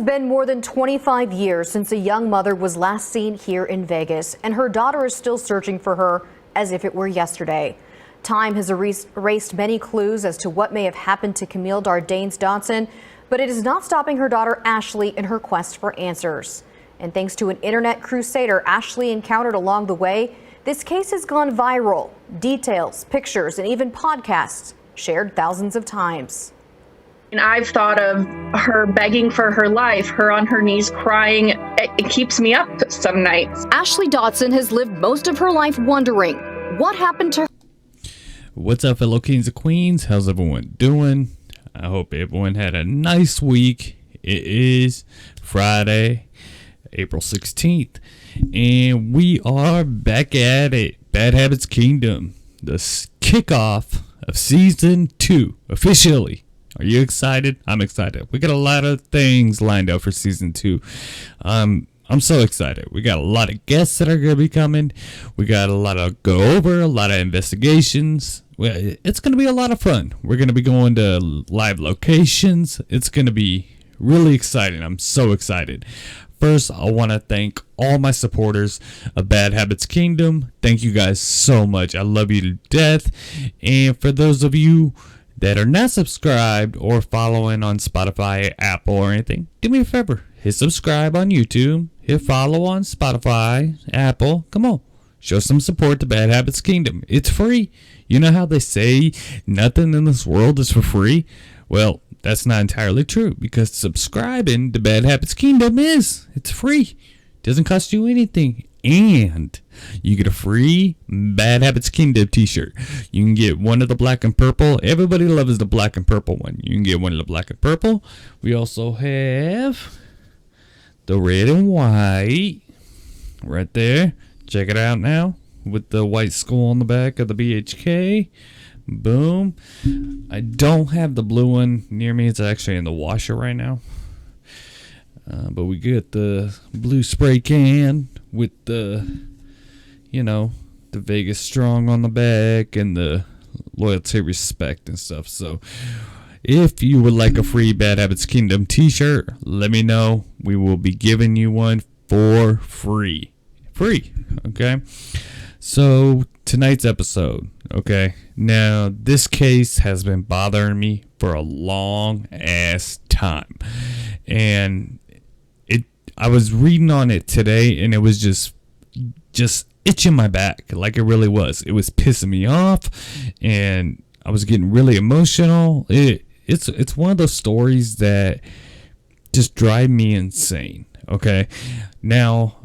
been more than 25 years since a young mother was last seen here in Vegas, and her daughter is still searching for her as if it were yesterday. Time has erased many clues as to what may have happened to Camille Dardanes Dotson, but it is not stopping her daughter Ashley in her quest for answers. And thanks to an internet crusader Ashley encountered along the way, this case has gone viral. Details, pictures, and even podcasts shared thousands of times. And I've thought of her begging for her life, her on her knees crying. It keeps me up some nights. Ashley Dotson has lived most of her life wondering what happened to her. What's up, fellow kings and queens? How's everyone doing? I hope everyone had a nice week. It is Friday, April 16th, and we are back at it. Bad Habits Kingdom, the kickoff of season 2, officially. Are you excited? I'm excited. We got a lot of things lined up for season 2. I'm so excited. We got a lot of guests that are going to be coming. We got a lot of go over, a lot of investigations. It's going to be a lot of fun. We're going to be going to live locations. It's going to be really exciting. I'm so excited. First, I want to thank all my supporters of Bad Habits Kingdom. Thank you guys so much. I love you to death. And for those of you that are not subscribed or following on Spotify, Apple, or anything, do me a favor. Hit subscribe on YouTube. Hit follow on Spotify, Apple. Come on. Show some support to Bad Habits Kingdom. It's free. You know how they say nothing in this world is for free? Well, that's not entirely true, because subscribing to Bad Habits Kingdom it's free. Doesn't cost you anything. And you get a free Bad Habits Kingdom t-shirt. You can get one of the black and purple. Everybody loves the black and purple one. You can get one of the black and purple. We also have the red and white right there. Check it out now with the white skull on the back of the BHK. Boom. I don't have the blue one near me. It's actually in the washer right now. But we get the blue spray can with the Vegas Strong on the back and the loyalty, respect and stuff. So if you would like a free Bad Habits Kingdom t-shirt, let me know. We will be giving you one for free. Okay? So tonight's episode, okay? Now, this case has been bothering me for a long ass time. And I was reading on it today, and it was just itching my back, like it really was. It was pissing me off, and I was getting really emotional. It's one of those stories that just drive me insane. Okay, now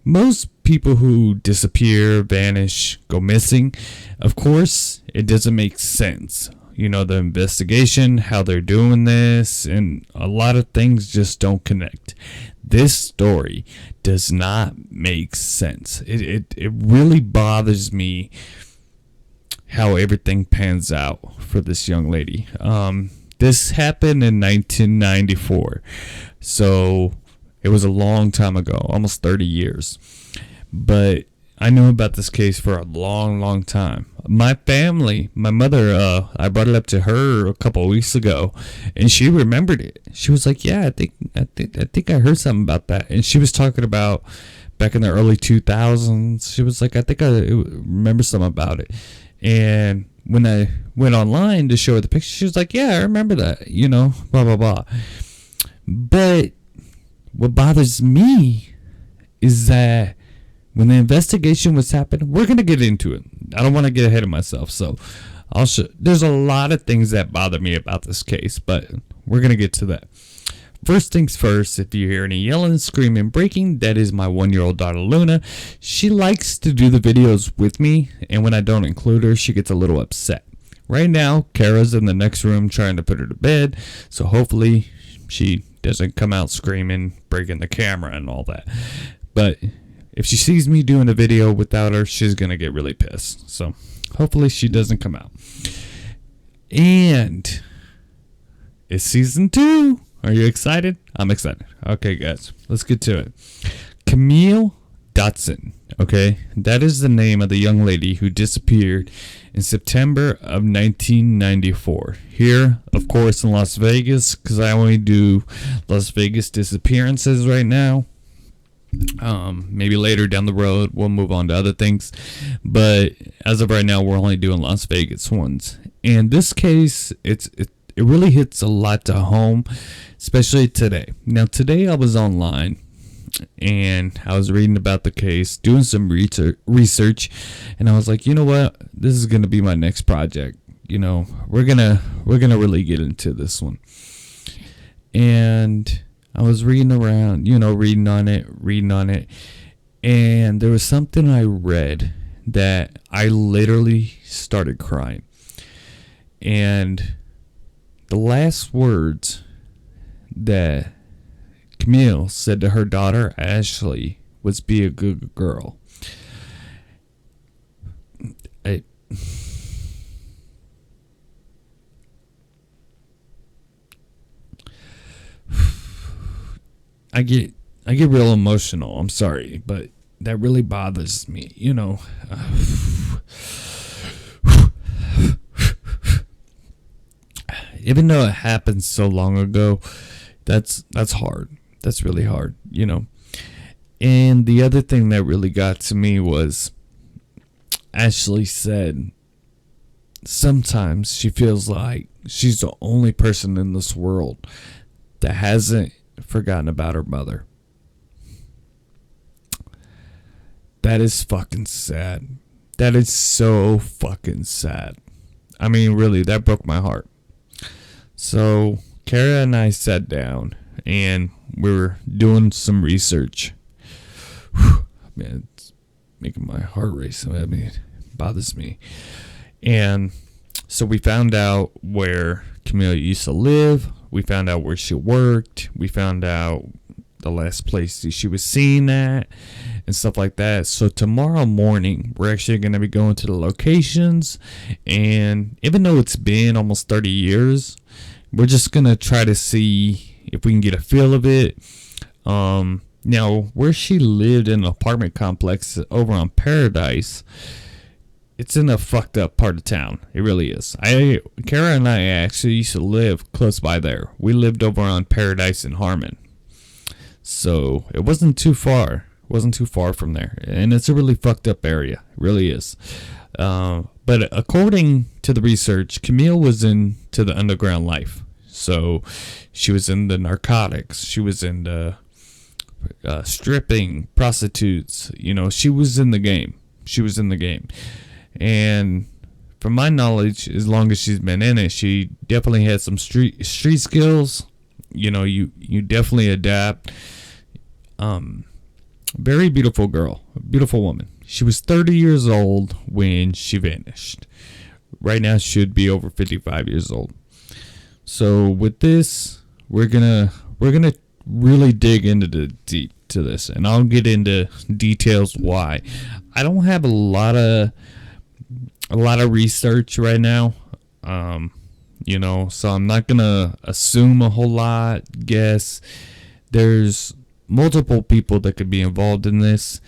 most people who disappear, vanish, go missing, of course, it doesn't make sense. The investigation, how they're doing this, and a lot of things just don't connect. This story does not make sense. It really bothers me how everything pans out for this young lady. This happened in 1994, so it was a long time ago, almost 30 years. But I knew about this case for a long, long time. My family, my mother, I brought it up to her a couple of weeks ago, and she remembered it. She was like, "Yeah, I think I heard something about that." And she was talking about back in the early 2000s. She was like, "I think I remember something about it." And when I went online to show her the picture, she was like, "Yeah, I remember that. Blah blah blah." But what bothers me is that when the investigation was happening, we're going to get into it. I don't want to get ahead of myself. So there's a lot of things that bother me about this case, but we're going to get to that. First things first, if you hear any yelling, screaming, breaking, that is my 1-year-old daughter, Luna. She likes to do the videos with me, and when I don't include her, she gets a little upset. Right now, Kara's in the next room trying to put her to bed, so hopefully she doesn't come out screaming, breaking the camera and all that. But if she sees me doing a video without her, she's going to get really pissed. So hopefully she doesn't come out. And it's season 2. Are you excited? I'm excited. Okay, guys, let's get to it. Camille Dotson. Okay, that is the name of the young lady who disappeared in September of 1994. Here, of course, in Las Vegas, because I only do Las Vegas disappearances right now. Maybe later down the road we'll move on to other things, but as of right now we're only doing Las Vegas ones. And this case, it really hits a lot to home, especially today. Now today I was online and I was reading about the case, doing some research, and I was like, you know what, this is gonna be my next project. You know, we're gonna really get into this one. And I was reading around, reading on it, and there was something I read that I literally started crying. And the last words that Camille said to her daughter, Ashley, was be a good girl. I get real emotional. I'm sorry, but that really bothers me. Even though it happened so long ago, that's hard. That's really hard, And the other thing that really got to me was Ashley said sometimes she feels like she's the only person in this world that hasn't forgotten about her mother. That is fucking sad. That is so fucking sad. I mean, really, that broke my heart. So Kara and I sat down and we were doing some research. Whew, man, it's making my heart race. I mean, it bothers me. And so we found out where Camille used to live. We found out where she worked. We found out the last place she was seen at and stuff like that. So tomorrow morning, we're actually going to be going to the locations. And even though it's been almost 30 years, we're just going to try to see if we can get a feel of it. Now, where she lived in an apartment complex over on Paradise, it's in a fucked up part of town. It really is. Kara and I actually used to live close by there. We lived over on Paradise in Harmon. So it wasn't too far. It wasn't too far from there. And it's a really fucked up area. It really is. But according to the research, Camille was into the underground life. So she was in the narcotics. She was in the stripping, prostitutes. She was in the game. She was in the game. And from my knowledge, as long as she's been in it, she definitely had some street skills. You definitely adapt. Very beautiful girl, beautiful woman. She was 30 years old when she vanished. Right now, she should be over 55 years old. So with this, we're gonna really dig into the deep to this, and I'll get into details why. I don't have a lot of research right now, so I'm not gonna assume a whole lot, guess. There's multiple people that could be involved in this.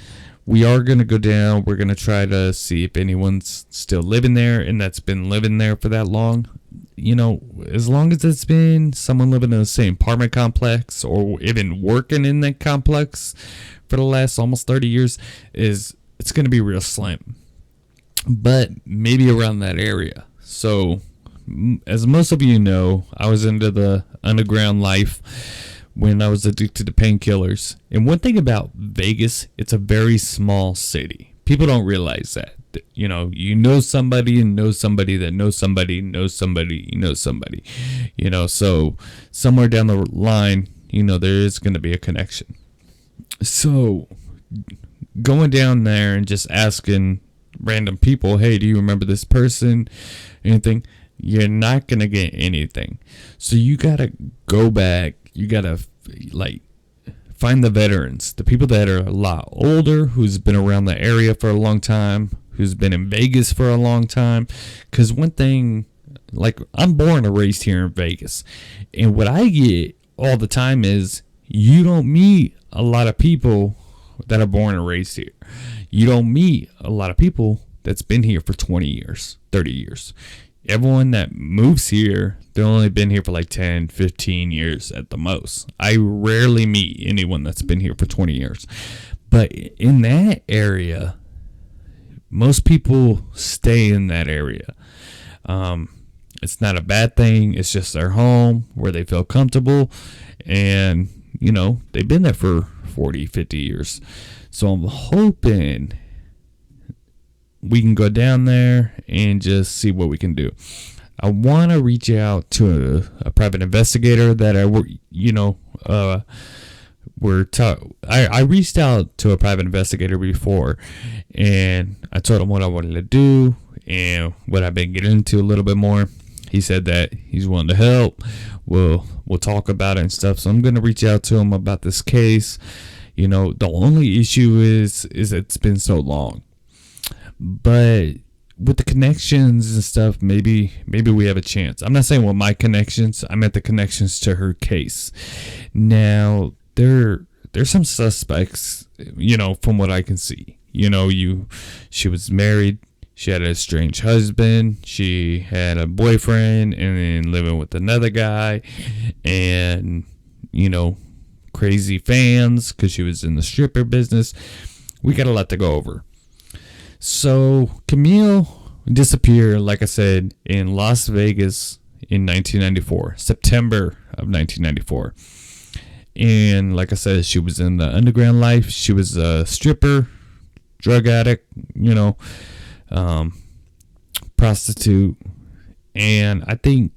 We are gonna go down. We're gonna try to see if anyone's still living there and that's been living there for that long. As long as it's been someone living in the same apartment complex or even working in that complex for the last almost 30 years, it's gonna be real slim. But maybe around that area. So, as most of you know, I was into the underground life when I was addicted to painkillers. And one thing about Vegas, it's a very small city. People don't realize that. You know somebody and know somebody that knows somebody, knows somebody, knows somebody. So somewhere down the line, there is going to be a connection. So, going down there and just asking random people, hey, do you remember this person? Anything? You're not gonna get anything. So you gotta go back. You gotta find the veterans, the people that are a lot older, who's been around the area for a long time, who's been in Vegas for a long time. Because one thing, I'm born and raised here in Vegas, and what I get all the time is you don't meet a lot of people that are born and raised here. You don't meet a lot of people that's been here for 20 years, 30 years. Everyone that moves here, they've only been here for like 10, 15 years at the most. I rarely meet anyone that's been here for 20 years. But in that area, most people stay in that area. It's not a bad thing. It's just their home where they feel comfortable. And, you know, they've been there for 40, 50 years. So I'm hoping we can go down there and just see what we can do. I want to reach out to a private investigator that I reached out to a private investigator before, and I told him what I wanted to do and what I've been getting into a little bit more. He said that he's willing to help. We'll talk about it and stuff. So I'm going to reach out to him about this case. You know, the only issue is it's been so long. But with the connections and stuff, maybe we have a chance. I'm not saying with my connections. I meant the connections to her case. Now, there's some suspects, you know, from what I can see. You know, she was married. She had a estranged husband. She had a boyfriend and then living with another guy. And, you know, crazy fans because she was in the stripper business. We got a lot to go over. So Camille disappeared, like I said, in Las Vegas in 1994, September of 1994. And like I said, she was in the underground life. She was a stripper, drug addict, you know, prostitute. And I think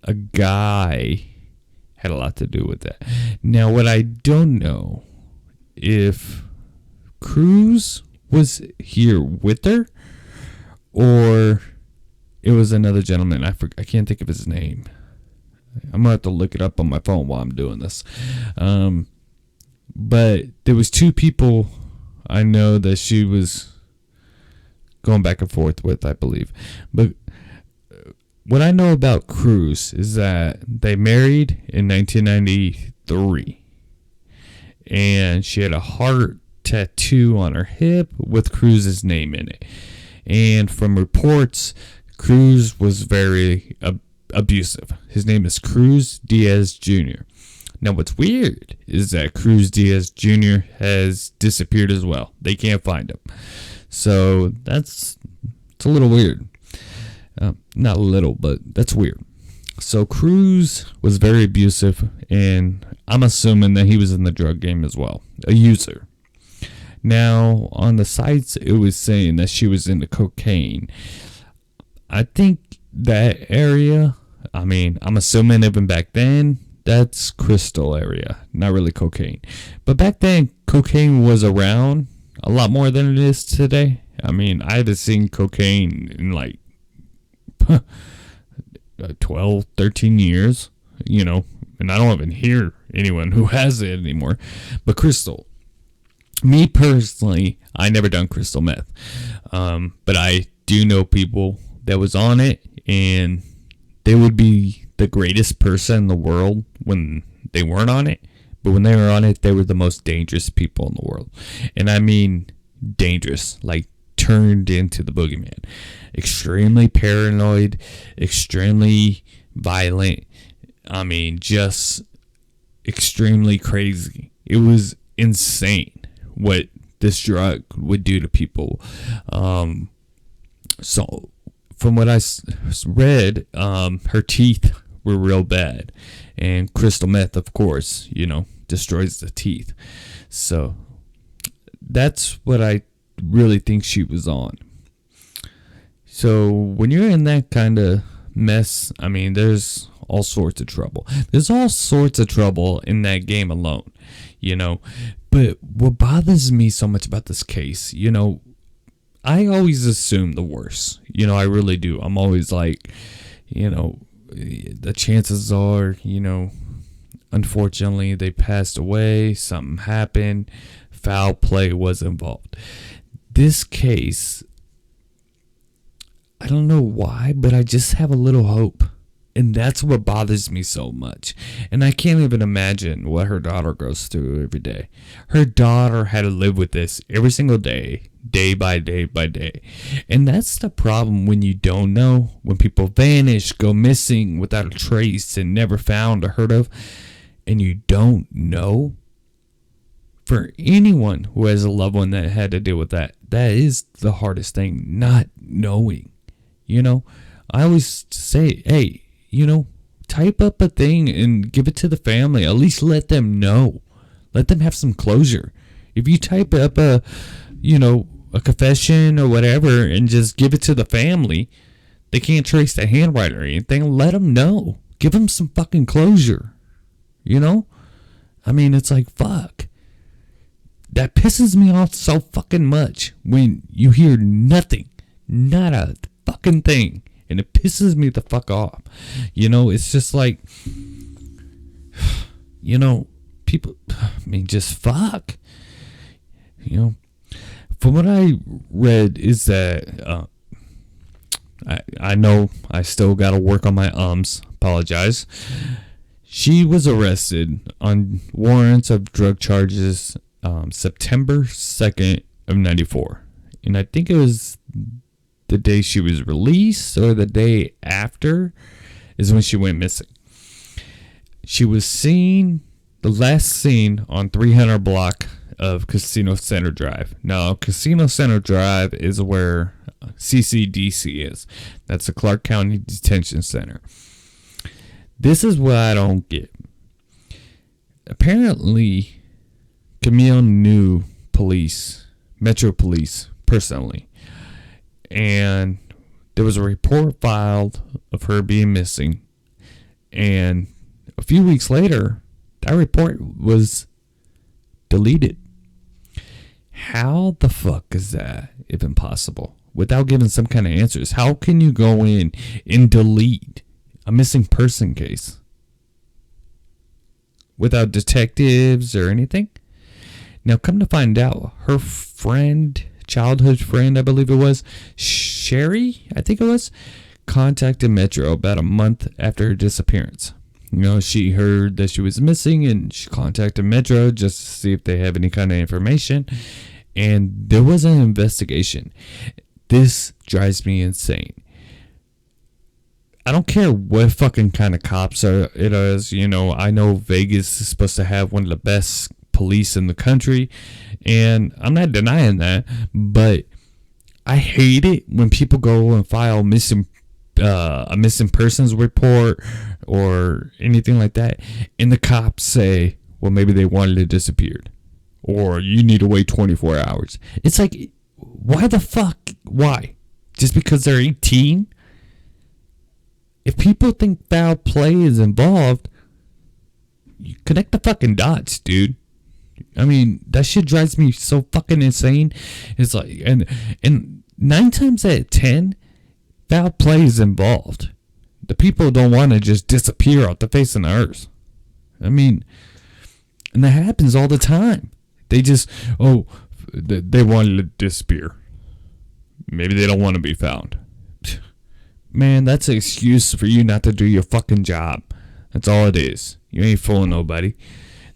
a guy had a lot to do with that. Now, what I don't know if Cruz was here with her or it was another gentleman. I can't think of his name. I'm gonna have to look it up on my phone while I'm doing this. But there was two people I know that she was going back and forth with, I believe. But what I know about Cruz is that they married in 1993, and she had a heart tattoo on her hip with Cruz's name in it. And from reports, Cruz was very abusive. His name is Cruz Diaz Jr. Now, what's weird is that Cruz Diaz Jr. has disappeared as well. They can't find him. So it's a little weird. Not a little, but that's weird. So Cruz was very abusive, and I'm assuming that he was in the drug game as well, a user. Now, on the sites, it was saying that she was into cocaine. I think that area, I mean, I'm assuming even back then, that's crystal area, not really cocaine. But back then, cocaine was around a lot more than it is today. I mean, I haven't seen cocaine in like 12, 13 years, you know, and I don't even hear anyone who has it anymore. But crystal, me personally, I never done crystal meth. But I do know people that was on it, and they would be the greatest person in the world when they weren't on it. But when they were on it, they were the most dangerous people in the world. And I mean dangerous, like turned into the boogeyman. Extremely paranoid, extremely violent. I mean, just extremely crazy. It was insane what this drug would do to people. So from what I read, her teeth were real bad. And crystal meth, of course, you know, destroys the teeth. So that's what I really think she was on. So when you're in that kind of mess, I mean, there's all sorts of trouble. There's all sorts of trouble in that game alone, you know. But what bothers me so much about this case, you know, I always assume the worst. You know, I really do. I'm always like, you know, the chances are, you know, unfortunately they passed away, something happened, foul play was involved. This case, I don't know why, but I just have a little hope And that's what bothers me so much. And I can't even imagine what her daughter goes through every day. Her daughter had to live with this every single day, day by day by day. And that's the problem when you don't know, when people vanish, go missing without a trace and never found or heard of, and you don't know. For anyone who has a loved one that had to deal with that, that is the hardest thing, not knowing. You know, I always say, hey, you know, type up a thing and give it to the family. At least let them know. Let them have some closure. If you type up a confession or whatever and just give it to the family, they can't trace the handwriting or anything. Let them know. Give them some fucking closure. You know? I mean, it's like, fuck. That pisses me off so fucking much when you hear nothing. Not a fucking thing. And it pisses me the fuck off. You know, it's just like, you know, people, I mean, just fuck. You know, from what I read is that, I know I still got to work on my apologize. She was arrested on warrants of drug charges September 2nd of 94. And I think it was the day she was released or the day after is when she went missing. She was seen, the last seen on 300 block of Casino Center Drive. Now, Casino Center Drive is where CCDC is. That's the Clark County Detention Center. This is what I don't get. Apparently, Camille knew police, Metro Police, personally. And there was a report filed of her being missing. And a few weeks later, that report was deleted. How the fuck is that even possible? Without giving some kind of answers. How can you go in and delete a missing person case? Without detectives or anything? Now, come to find out, her friend, childhood friend, I believe it was, Sherry, I think it was, contacted Metro about a month after her disappearance. You know, she heard that she was missing and she contacted Metro just to see if they have any kind of information. And there was an investigation. This drives me insane. I don't care what fucking kind of cops it is. You know, I know Vegas is supposed to have one of the best police in the country, and I'm not denying that, but I hate it when people go and file a missing persons report or anything like that, and the cops say, well, maybe they wanted it disappeared, or you need to wait 24 hours. It's like, why the fuck? Why? Just because they're 18? If people think foul play is involved, you connect the fucking dots, dude. I mean, that shit drives me so fucking insane. It's like, and 9 times out of 10, foul play is involved. The people don't want to just disappear off the face of the earth. I mean, and that happens all the time. They just, they wanted to disappear. Maybe they don't want to be found. Man, that's an excuse for you not to do your fucking job. That's all it is. You ain't fooling nobody.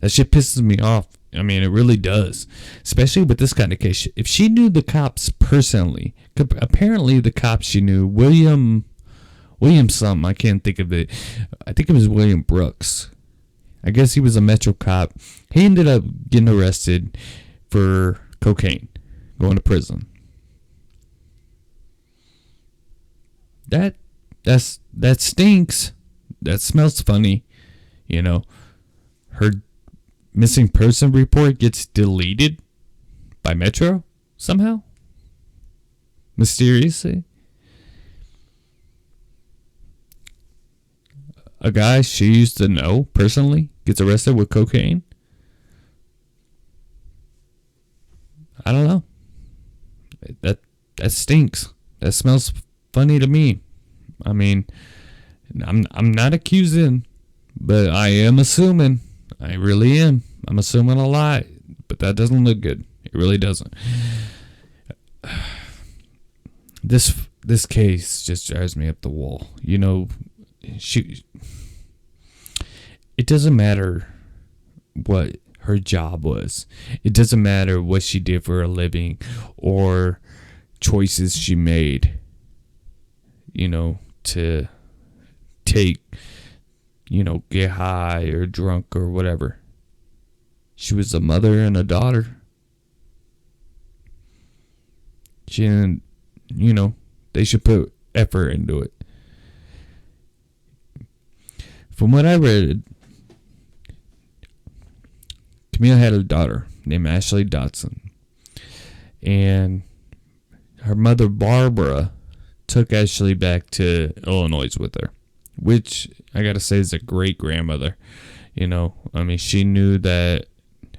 That shit pisses me off. I mean, it really does. Especially with this kind of case. If she knew the cops personally, apparently the cops she knew, William something, I can't think of it. I think it was William Brooks. I guess he was a Metro cop. He ended up getting arrested for cocaine, going to prison. That stinks. That smells funny. You know, her missing person report gets deleted by Metro somehow, mysteriously. A guy she used to know personally gets arrested with cocaine. I don't know. That stinks. That smells funny to me. I mean, I'm not accusing, but I am assuming. I really am. I'm assuming a lot, but that doesn't look good. It really doesn't. This case just drives me up the wall. You know, it doesn't matter what her job was. It doesn't matter what she did for a living or choices she made, to take, get high or drunk or whatever. She was a mother and a daughter. She didn't, they should put effort into it. From what I read, Camille had a daughter named Ashley Dotson. And her mother, Barbara, took Ashley back to Illinois with her, which I gotta say is a great grandmother. She knew that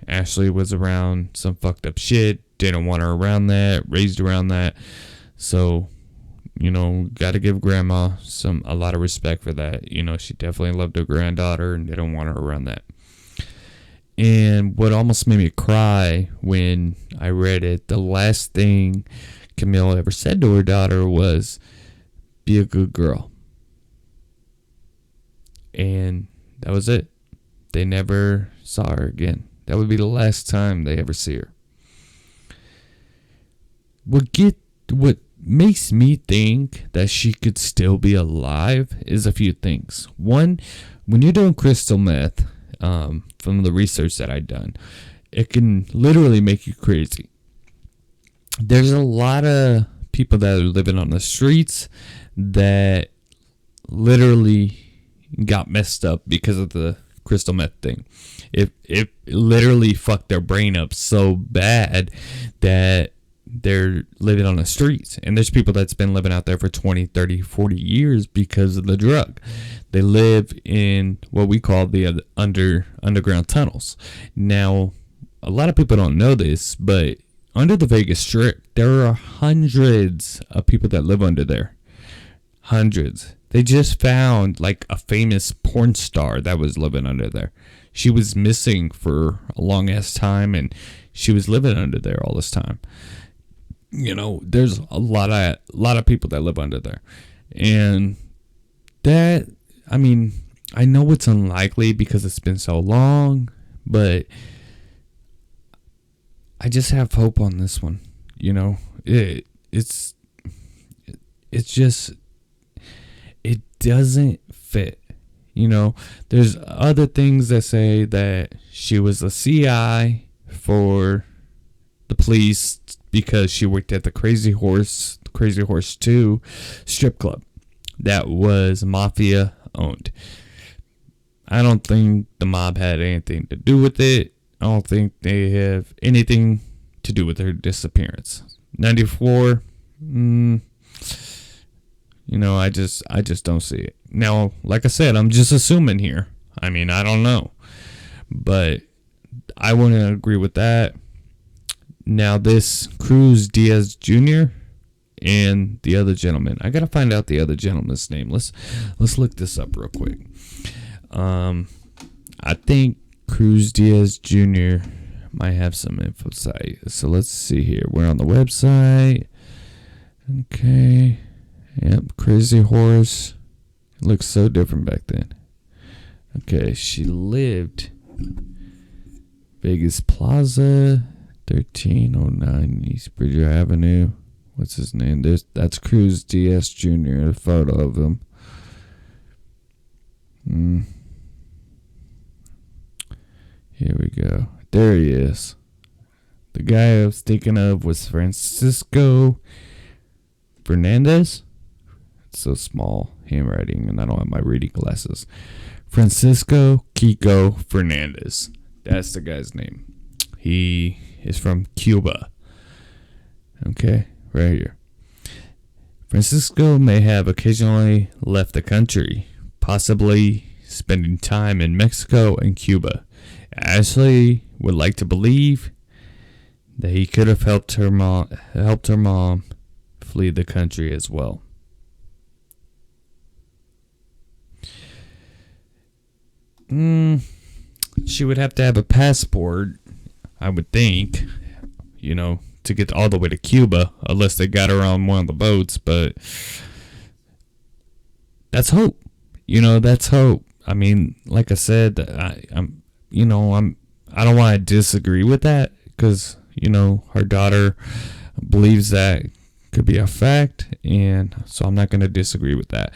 Ashley was around some fucked up shit, didn't want her around that, raised around that. So, gotta give grandma a lot of respect for that. She definitely loved her granddaughter and didn't want her around that. And what almost made me cry when I read it, the last thing Camille ever said to her daughter was, "Be a good girl." And that was it. They never saw her again. That would be the last time they ever see her. What makes me think that she could still be alive is a few things. One, when you're doing crystal meth, from the research that I've done, it can literally make you crazy. There's a lot of people that are living on the streets that literally got messed up because of the crystal meth thing. It literally fucked their brain up so bad that they're living on the streets. And there's people that's been living out there for 20, 30, 40 years because of the drug. They live in what we call the underground tunnels. Now, a lot of people don't know this, but under the Vegas Strip, there are hundreds of people that live under there. Hundreds. They just found like a famous porn star that was living under there. She was missing for a long ass time, and she was living under there all this time. There's a lot of people that live under there. And that, I know it's unlikely because it's been so long, but I just have hope on this one. It's just, it doesn't fit. There's other things that say that she was a CI for the police because she worked at the Crazy Horse 2 strip club that was mafia owned. I don't think the mob had anything to do with it. I don't think they have anything to do with her disappearance. 94, I just don't see it. Now, like I said, I'm just assuming here. I don't know. But I wouldn't agree with that. Now, this Cruz Diaz Jr. and the other gentleman. I gotta find out the other gentleman's name. Let's look this up real quick. I think Cruz Diaz Jr. might have some info site. So let's see here. We're on the website. Okay. Yep, Crazy Horse. It looks so different back then. Okay, she lived Vegas Plaza, 1309 East Bridger Avenue. What's his name? That's Cruz Diaz Jr. A photo of him. Here we go. There he is. The guy I was thinking of was Francisco Fernandez. It's so small handwriting, and I don't have my reading glasses. Francisco Kiko Fernandez. That's the guy's name. He is from Cuba. Okay, right here. Francisco may have occasionally left the country, possibly spending time in Mexico and Cuba. Ashley would like to believe that he could have helped her mom flee the country as well. She would have to have a passport, I would think, to get all the way to Cuba, unless they got her on one of the boats, but that's hope. That's hope. I mean, like I said, I don't want to disagree with that because, her daughter believes that could be a fact. And so I'm not going to disagree with that.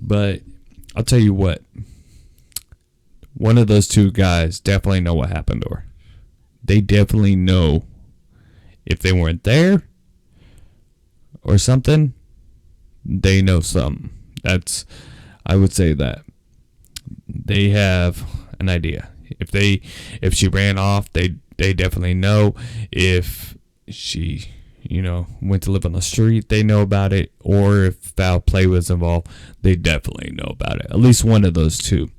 But I'll tell you what, one of those two guys definitely know what happened to her. They definitely know if they weren't there or something, they know something. I would say that they have an idea. If she ran off, they definitely know. If she, went to live on the street, they know about it. Or if foul play was involved, they definitely know about it. At least one of those two.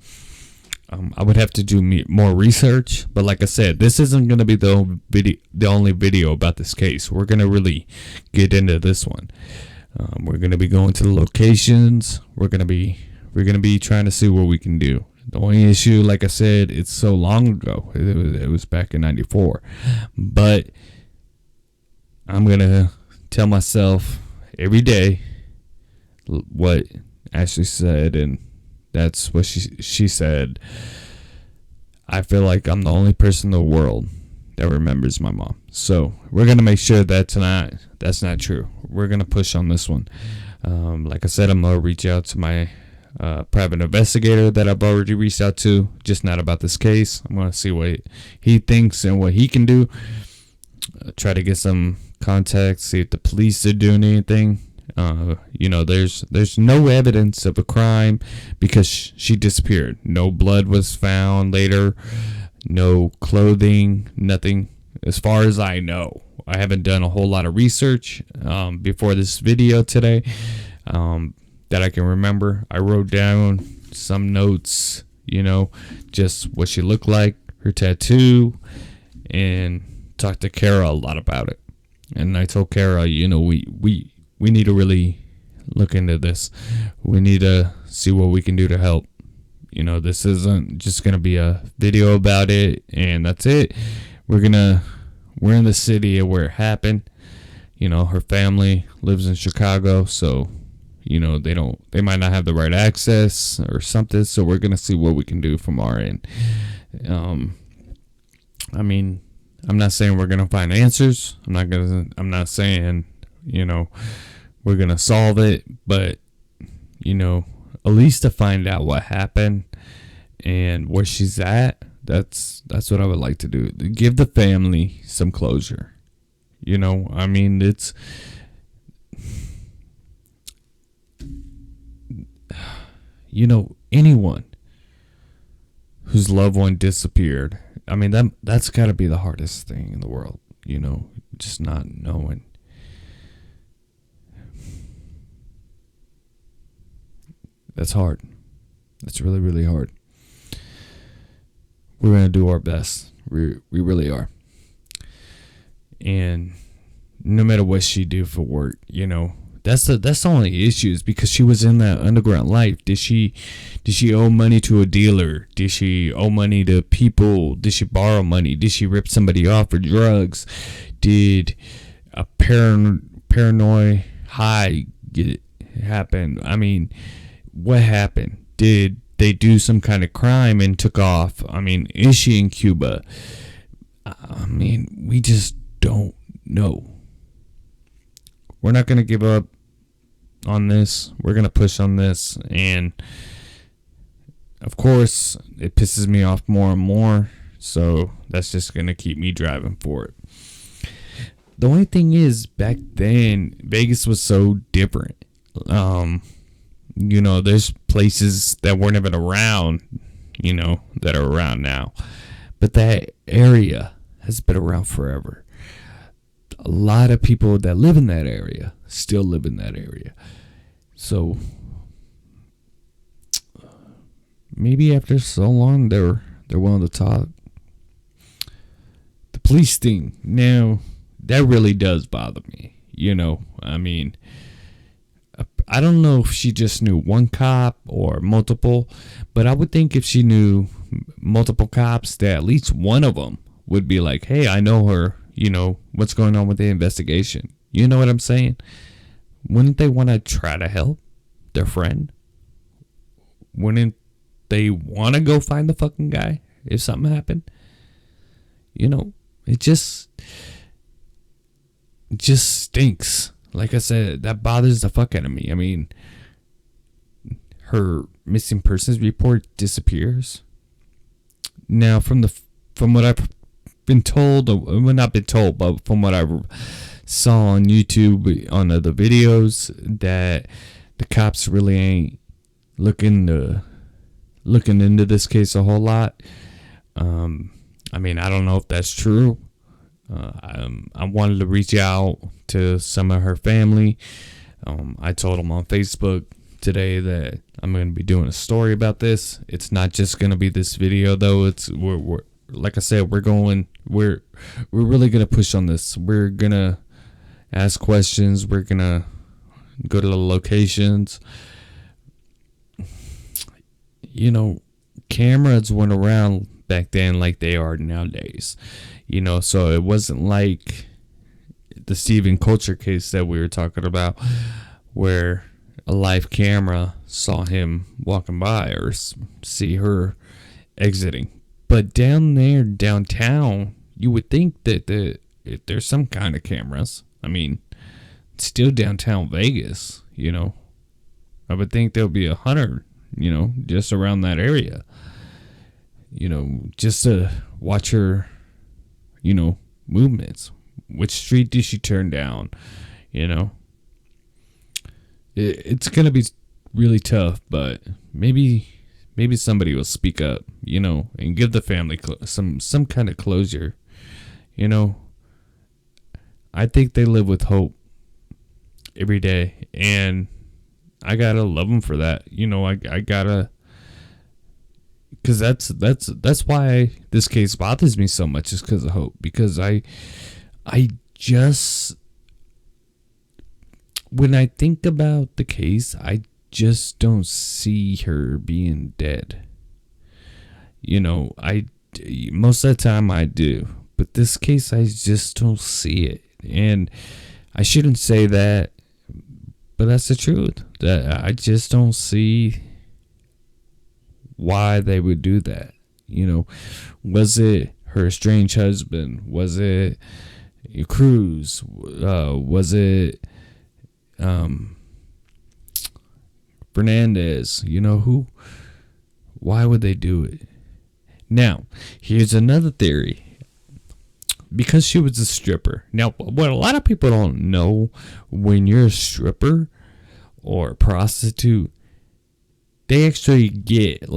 I would have to do more research, but like I said, this isn't going to be the only video about this case. We're going to really get into this one. We're going to be going to the locations. We're going to be trying to see what we can do. The only issue, like I said, it's so long ago. It was back in '94, but I'm going to tell myself every day what Ashley said, and that's what she said. I feel like I'm the only person in the world that remembers my mom. So we're going to make sure that's not true. We're going to push on this one. Like I said, I'm going to reach out to my private investigator that I've already reached out to, just not about this case. I'm going to see what he thinks and what he can do. Try to get some contact, see if the police are doing anything. There's no evidence of a crime because she disappeared. No blood was found later. No clothing, nothing. As far as I know, I haven't done a whole lot of research before this video today that I can remember. I wrote down some notes, just what she looked like, her tattoo, and talked to Kara a lot about it. And I told Kara, we need to really look into this. We need to see what we can do to help. This isn't just going to be a video about it and that's it. We're in the city where it happened. Her family lives in Chicago, so, they might not have the right access or something. So we're going to see what we can do from our end. I'm not saying we're going to find answers. I'm not saying, we're going to solve it, but, at least to find out what happened and where she's at, that's what I would like to do. Give the family some closure. It's anyone whose loved one disappeared. That's got to be the hardest thing in the world, just not knowing. That's hard. That's really, really hard. We're going to do our best. We really are. And no matter what she do for work, that's the only issue is because she was in that underground life. Did she owe money to a dealer? Did she owe money to people? Did she borrow money? Did she rip somebody off for drugs? Did a paranoid high happen? What happened? Did they do some kind of crime and took off? Is she in Cuba? We just don't know. We're not going to give up on this. We're going to push on this. And, of course, it pisses me off more and more. So that's just going to keep me driving for it. The only thing is, back then, Vegas was so different. There's places that weren't even around, that are around now. But that area has been around forever. A lot of people that live in that area still live in that area. So maybe after so long, they're willing to talk. The police thing, now, that really does bother me. I don't know if she just knew one cop or multiple, but I would think if she knew multiple cops, that at least one of them would be like, hey, I know her, what's going on with the investigation. You know what I'm saying? Wouldn't they want to try to help their friend? wouldn't they want to go find the fucking guy if something happened? It just stinks. Like I said, that bothers the fuck out of me. I mean, her missing persons report disappears. Now, from what I've been told, well, not been told, but from what I saw on YouTube on the videos, that the cops really ain't looking into this case a whole lot. I mean, I don't know if that's true. I wanted to reach out to some of her family. I told them on Facebook today that I'm going to be doing a story about this. It's not just going to be this video, though. We're like I said, we're really going to push on this. We're going to ask questions. We're going to go to the locations. Cameras went around back then like they are nowadays. So it wasn't like the Stephen Culture case that we were talking about, where a live camera saw him walking by or see her exiting. But downtown, you would think that if there's some kind of cameras. I mean, it's still downtown Vegas, I would think there'll be 100, just around that area. Just to watch her, movements. Which street did she turn down? It's gonna be really tough, but maybe somebody will speak up, and give the family some kind of closure. I think they live with hope every day, and I gotta love them for that. I gotta. Because that's why this case bothers me so much, is because of hope. Because I just, when I think about the case, I just don't see her being dead. Most of the time I do, but this case I just don't see it. And I shouldn't say that, but that's the truth. That I just don't see why they would do that. Was it her estranged husband? Was it Cruz? Was it Fernandez? Who? Why would they do it? Now, here's another theory. Because she was a stripper. Now, what a lot of people don't know, when you're a stripper or a prostitute, they actually get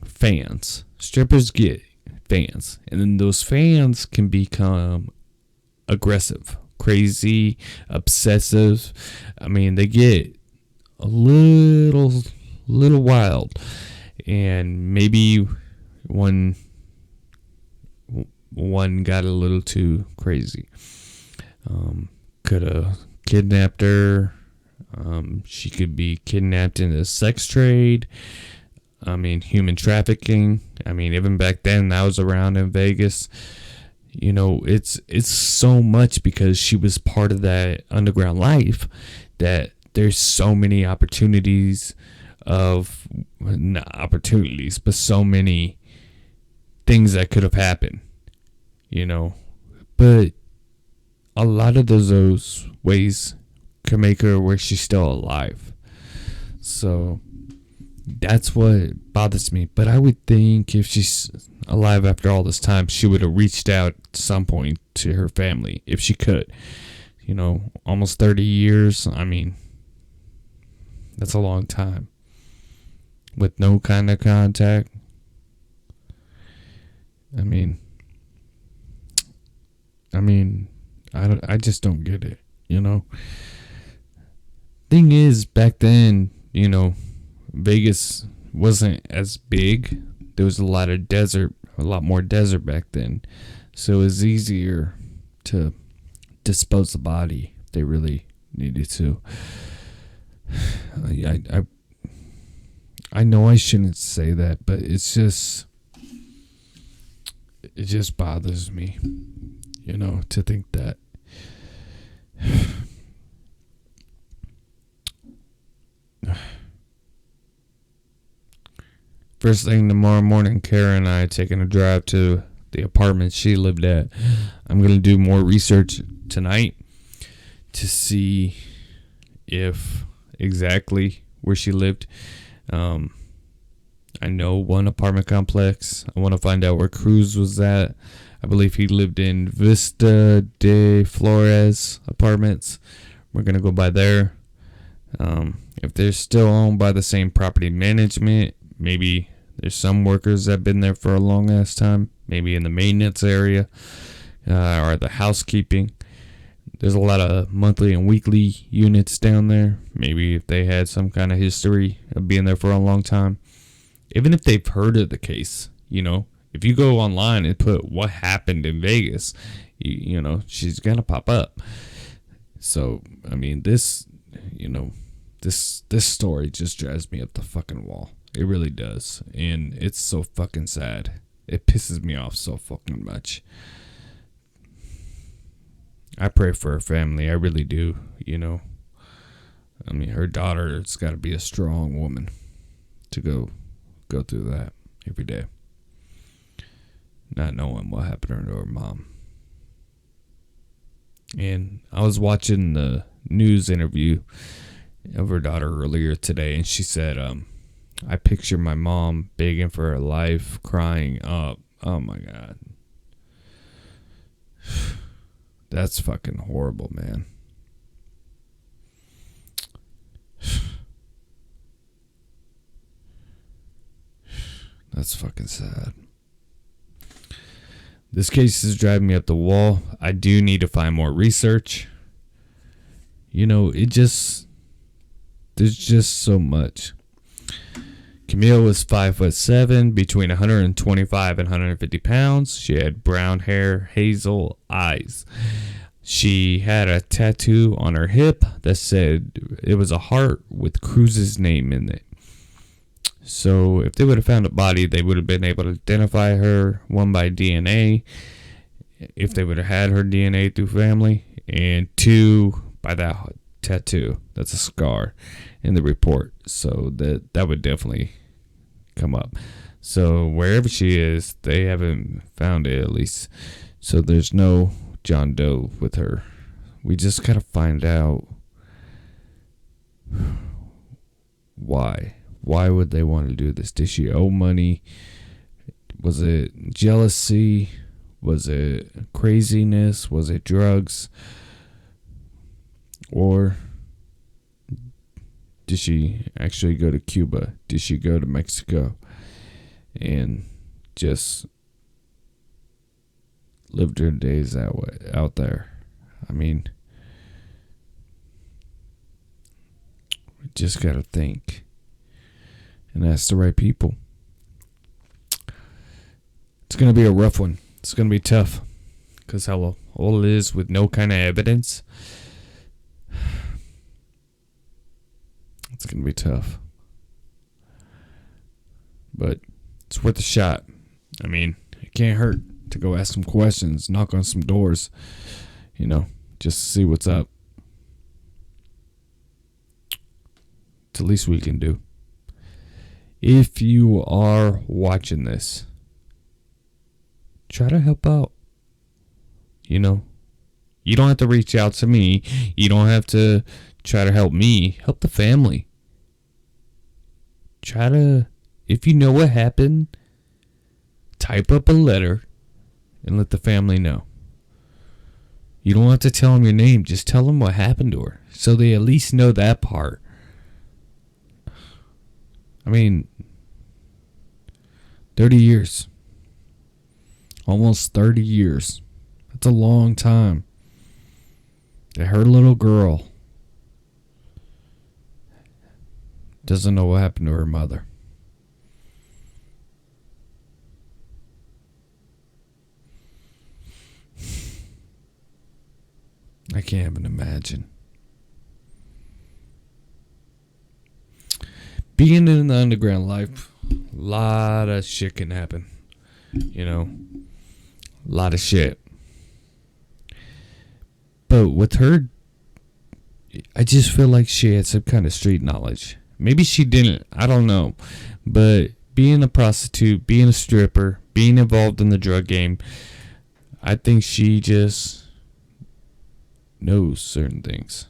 fans. Strippers get fans, and then those fans can become aggressive, crazy, obsessive. I mean, they get a little wild, and maybe one got a little too crazy. Could have kidnapped her. She could be kidnapped in a sex trade. I mean, human trafficking. I mean, even back then, I was around in Vegas. It's so much, because she was part of that underground life, that there's so many opportunities of, not opportunities, but so many things that could have happened, But a lot of those ways can make her where she's still alive. So that's what bothers me. But I would think if she's alive after all this time, she would have reached out at some point to her family, if she could. Almost 30 years. I mean, that's a long time with no kind of contact. I mean, I just don't get it, Thing is, back then, Vegas wasn't as big. There was a lot more desert back then. So it was easier to dispose the body if they really needed to. I know I shouldn't say that, but it just bothers me, to think that. First thing tomorrow morning, Kara and I are taking a drive to the apartment she lived at. I'm going to do more research tonight to see if exactly where she lived. I know one apartment complex. I want to find out where Cruz was at. I believe he lived in Vista de Flores apartments. We're going to go by there. If they're still owned by the same property management, maybe there's some workers that have been there for a long ass time, maybe in the maintenance area or the housekeeping. There's a lot of monthly and weekly units down there. Maybe if they had some kind of history of being there for a long time. Even if they've heard of the case, if you go online and put what happened in Vegas, she's going to pop up. So, I mean, this story just drives me up the fucking wall. It really does. And it's so fucking sad. It pisses me off so fucking much. I pray for her family. I really do, I mean, her daughter's got to be a strong woman to go through that every day. Not knowing what happened to her mom. And I was watching the news interview of her daughter earlier today, and she said, I picture my mom begging for her life, crying up. Oh my God. That's fucking horrible, man. That's fucking sad. This case is driving me up the wall. I do need to find more research. There's just so much. Camille was 5'7", between 125 and 150 pounds. She had brown hair, hazel eyes. She had a tattoo on her hip that said it was a heart with Cruz's name in it. So if they would have found a body, they would have been able to identify her, one by DNA, if they would have had her DNA through family, and two by that tattoo. That's a scar in the report. So that would definitely come up. So wherever she is, they haven't found it at least. So there's no John Doe with her. We just gotta find out why. Why would they want to do this? Did she owe money? Was it jealousy? Was it craziness? Was it drugs? Or did she actually go to Cuba? Did she go to Mexico and just lived her days out there? I mean, we just gotta think and ask the right people. It's gonna be a rough one. It's gonna be tough because how old it is with no kind of evidence. It's going to be tough. But it's worth a shot. I mean, it can't hurt to go ask some questions, knock on some doors, just see what's up. It's the least we can do. If you are watching this, try to help out. You don't have to reach out to me. You don't have to try to help me. Help the family. If you know what happened, type up a letter and let the family know. You don't have to tell them your name. Just tell them what happened to her so they at least know that part. I mean, 30 years. Almost 30 years. That's a long time. That her little girl doesn't know what happened to her mother. I can't even imagine. Being in the underground life, a lot of shit can happen. A lot of shit. But with her, I just feel like she had some kind of street knowledge. Maybe she didn't. I don't know. But being a prostitute, being a stripper, being involved in the drug game, I think she just knows certain things.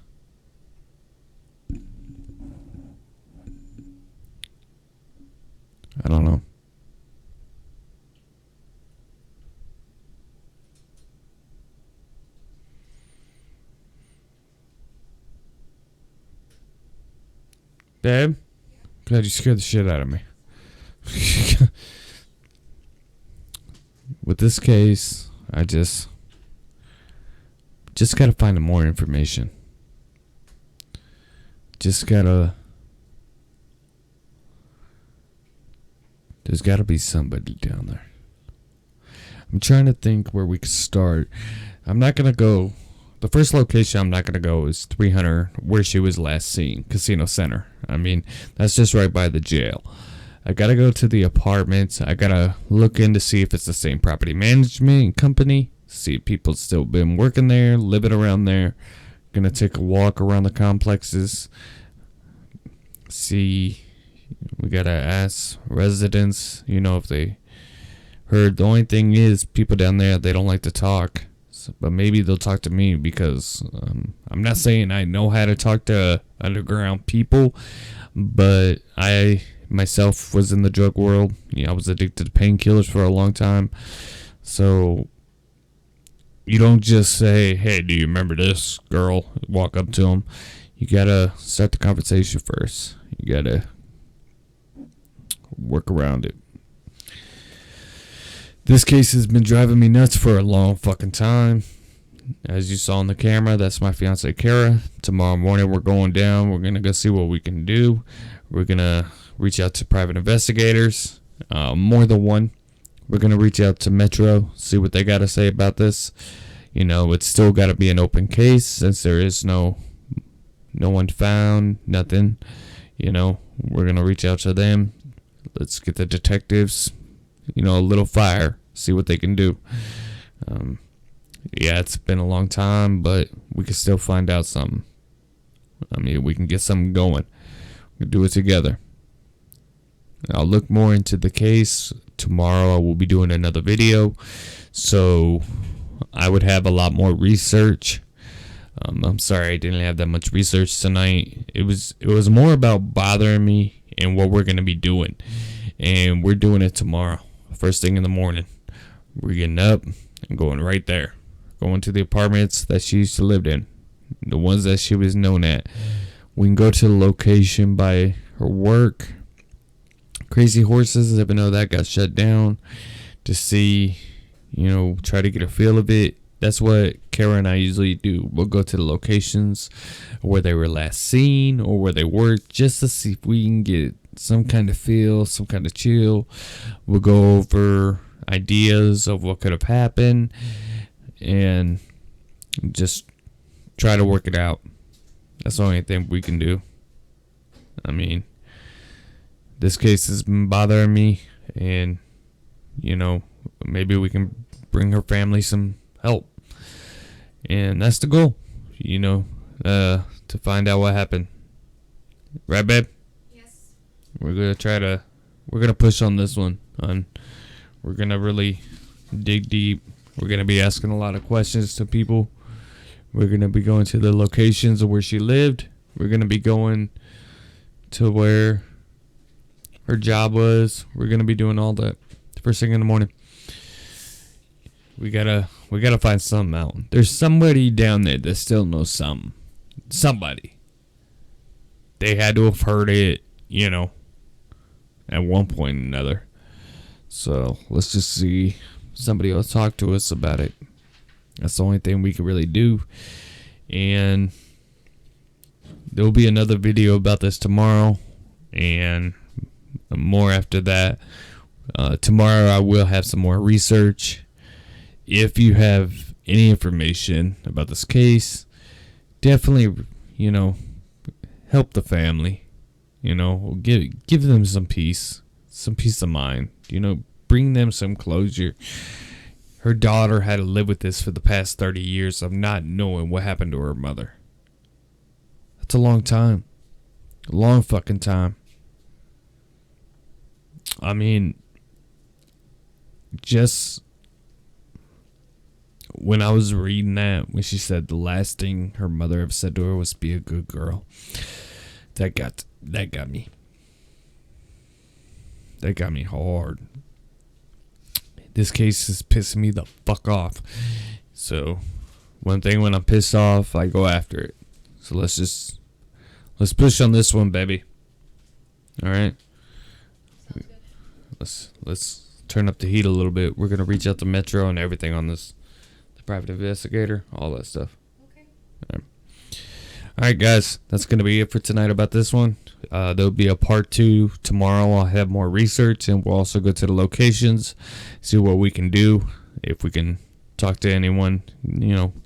I don't know. Babe? God, you scared the shit out of me. With this case, I just gotta find more information. There's gotta be somebody down there. I'm trying to think where we could start. I'm not gonna go. The first location I'm not gonna go is 300, where she was last seen, Casino Center. I mean, that's just right by the jail. I gotta go to the apartments. I gotta look in to see if it's the same property management company. See if people still been working there, living around there. Gonna take a walk around the complexes. See, we gotta ask residents, if they heard. The only thing is, people down there, they don't like to talk. But maybe they'll talk to me because I'm not saying I know how to talk to underground people, but I myself was in the drug world. I was addicted to painkillers for a long time. So you don't just say, "Hey, do you remember this girl?" Walk up to them. You gotta start the conversation first. You gotta work around it. This case has been driving me nuts for a long fucking time. As you saw on the camera, that's my fiance Kara. Tomorrow morning we're going down. We're gonna go see what we can do. We're gonna reach out to private investigators, more than one. We're gonna reach out to Metro, see what they gotta say about this. It's still gotta be an open case since there is no one found, nothing. We're gonna reach out to them. Let's get the detectives, a little fire, see what they can do. It's been a long time, but we can still find out something. We can get something going. We can do it together. I'll look more into the case. Tomorrow I will be doing another video, so I would have a lot more research. I'm sorry I didn't have that much research tonight. It was more about bothering me and what we're going to be doing. And we're doing it tomorrow. First thing in the morning. We're getting up and going right there. Going to the apartments that she used to live in. The ones that she was known at. We can go to the location by her work. Crazy Horses, even though that got shut down. To see, try to get a feel of it. That's what Kara and I usually do. We'll go to the locations where they were last seen or where they worked, just to see if we can get some kind of feel, some kind of chill. We'll go over ideas of what could have happened and just try to work it out. That's the only thing we can do. This case has been bothering me, and maybe we can bring her family some help, and that's the goal, to find out what happened. Right, babe? Yes. We're gonna push on this one, we're gonna really dig deep. We're gonna be asking a lot of questions to people. We're gonna be going to the locations of where she lived. We're gonna be going to where her job was. We're gonna be doing all that first thing in the morning. We gotta find something out. There's somebody down there that still knows something. Somebody. They had to have heard it, at one point or another. So let's just see. Somebody will talk to us about it. That's the only thing we can really do. And there'll be another video about this tomorrow, and more after that. Tomorrow I will have some more research. If you have any information about this case, definitely, help the family. Give them some peace of mind. Bring them some closure. Her daughter had to live with this for the past 30 years of not knowing what happened to her mother. That's a long time. A long fucking time. I mean, just when I was reading that, when she said the last thing her mother ever said to her was be a good girl, that got me. That got me hard. This case is pissing me the fuck off. So, one thing, when I'm pissed off, I go after it. So let's push on this one, baby. All right. Let's turn up the heat a little bit. We're gonna reach out to Metro and everything on this, the private investigator, all that stuff. Okay. All right, guys, that's gonna be it for tonight about this one. There'll be a part 2 tomorrow. I'll have more research, and we'll also go to the locations, see what we can do, if we can talk to anyone,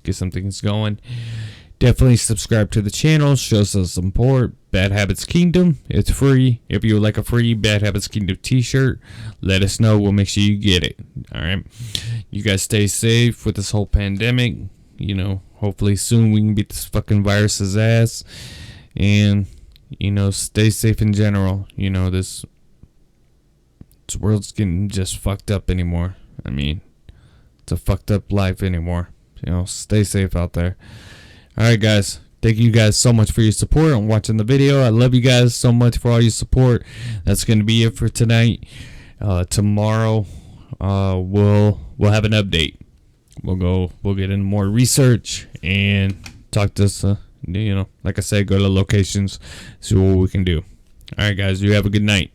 get some things going. Definitely subscribe to the channel, show some support. Bad Habits Kingdom, it's free. If you would like a free Bad Habits Kingdom t-shirt, let us know. We'll make sure you get it. All right. You guys stay safe with this whole pandemic. Hopefully soon we can beat this fucking virus's ass. And, stay safe in general. This world's getting just fucked up anymore. I mean, it's a fucked up life anymore. Stay safe out there. All right, guys. Thank you guys so much for your support and watching the video. I love you guys so much for all your support. That's going to be it for tonight. Tomorrow, we'll have an update. We'll get into more research and talk to like I said, go to locations, see what we can do. All right, guys. You have a good night.